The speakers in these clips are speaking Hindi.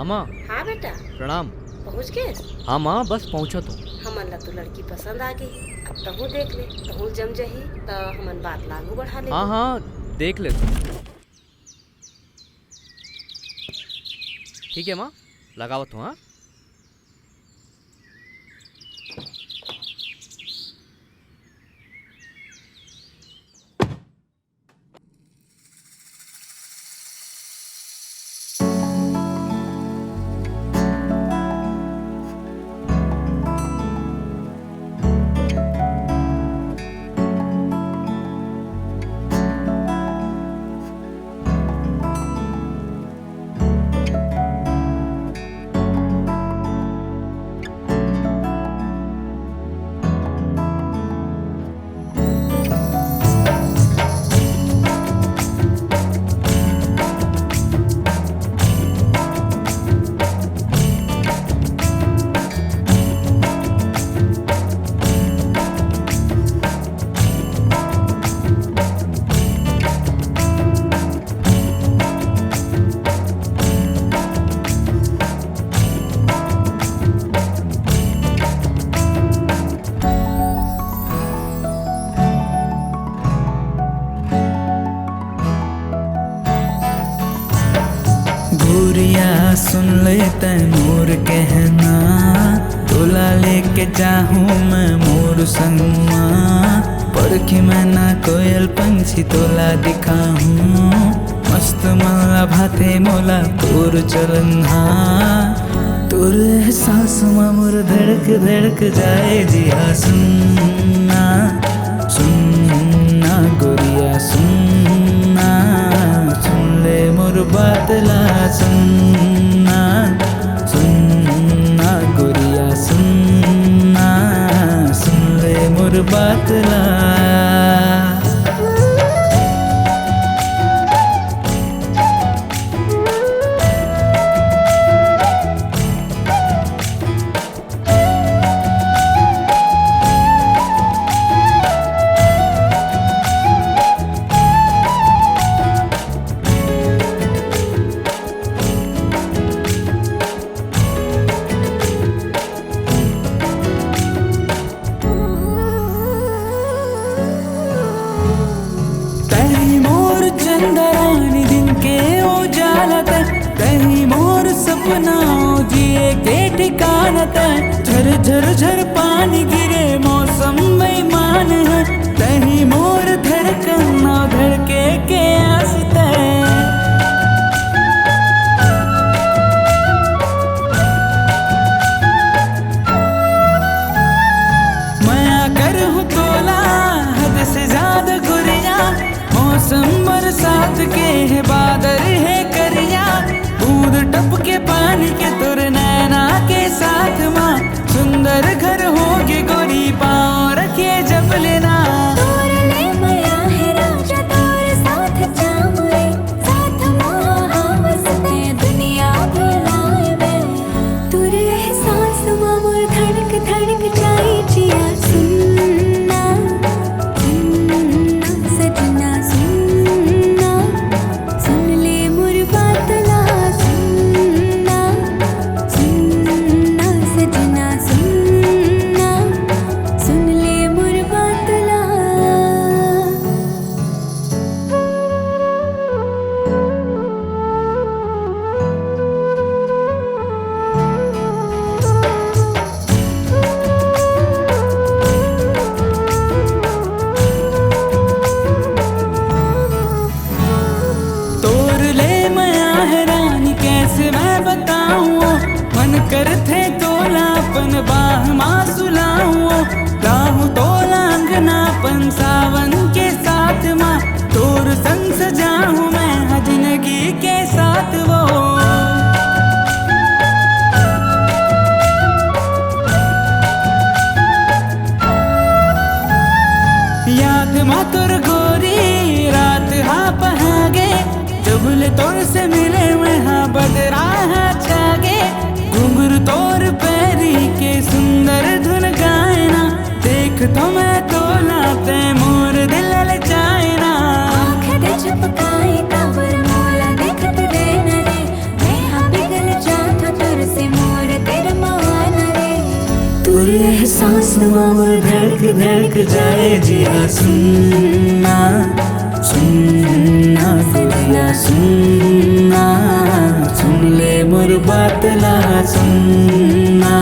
माँ। हाँ बेटा, प्रणाम। पहुँच गए? हाँ माँ, बस पहुँचा तो। हमन ला तो लड़की पसंद आ गई। अब तहु देख ले, तहु जम जही तो हमन बात लागू बढ़ा ले। हाँ हाँ, देख ले तुम। ठीक है माँ, लगावत हूँ। हाँ गोरिया सुन ले तैमूर कहना, तोला लेके जाहूँ मैं मोर संगमा। पढ़ मैं ना कोयल पंछी तोला दिखाऊँ, मस्त मला भाते मोला तोर चलना। तोर एहसास में मोर धड़क धड़क जाए जिया। सुनना सुनना गोरिया सुनना, सुन ले मोर बात ला। सुनना सुनना गोरिया सुनना, सुन ले मोर बात ला। चंदरानी दिन के उजालत, कहीं मोर सपना जिए के ठिकानत। झर झर झर पानी गिरे मौसम बेईमान है, कहीं मोर धड़कन ना धड़के के आसत है। मैं कर हूँ तोला हद से ज्यादा गुरिया, मौसम बरसात के है बादल है करिया। बूंद टपके पानी के तुर नैना के साथ माँ, सुंदर घर होगे गोरी पाँव रखे जब लेना। मन करथे तोलापन बाह मासुलाऊं, राहु तोला अंगनापन सावन के साथ माँ। तोर संग सजाऊं मैं जिंदगी के साथ वो। याद मा तोर गोरी रात हाँ पहागे, जबले तोर से मिले मैं हाँ बदरा छागे। घुंघरू तोर पैरी के सुंदर धुन गायना, देख तो मैं तोला ते मोर दिल ललचाए ना। आँख दे चुपकाए काबर मोला देखत रहना रे, मैं हाँ बिगल जान एहसास और धड़क धड़क जाए जिया सुनना सुनना गुड़िया सुनना सुन ले मोर बात ला सुनना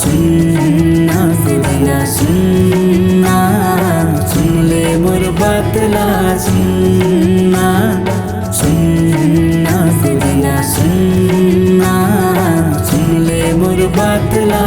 सुनना गुड़िया सुनना सुन ले मोर बात ला सुनना सुनना गुड़िया सुनना सुन ले मोर बात ला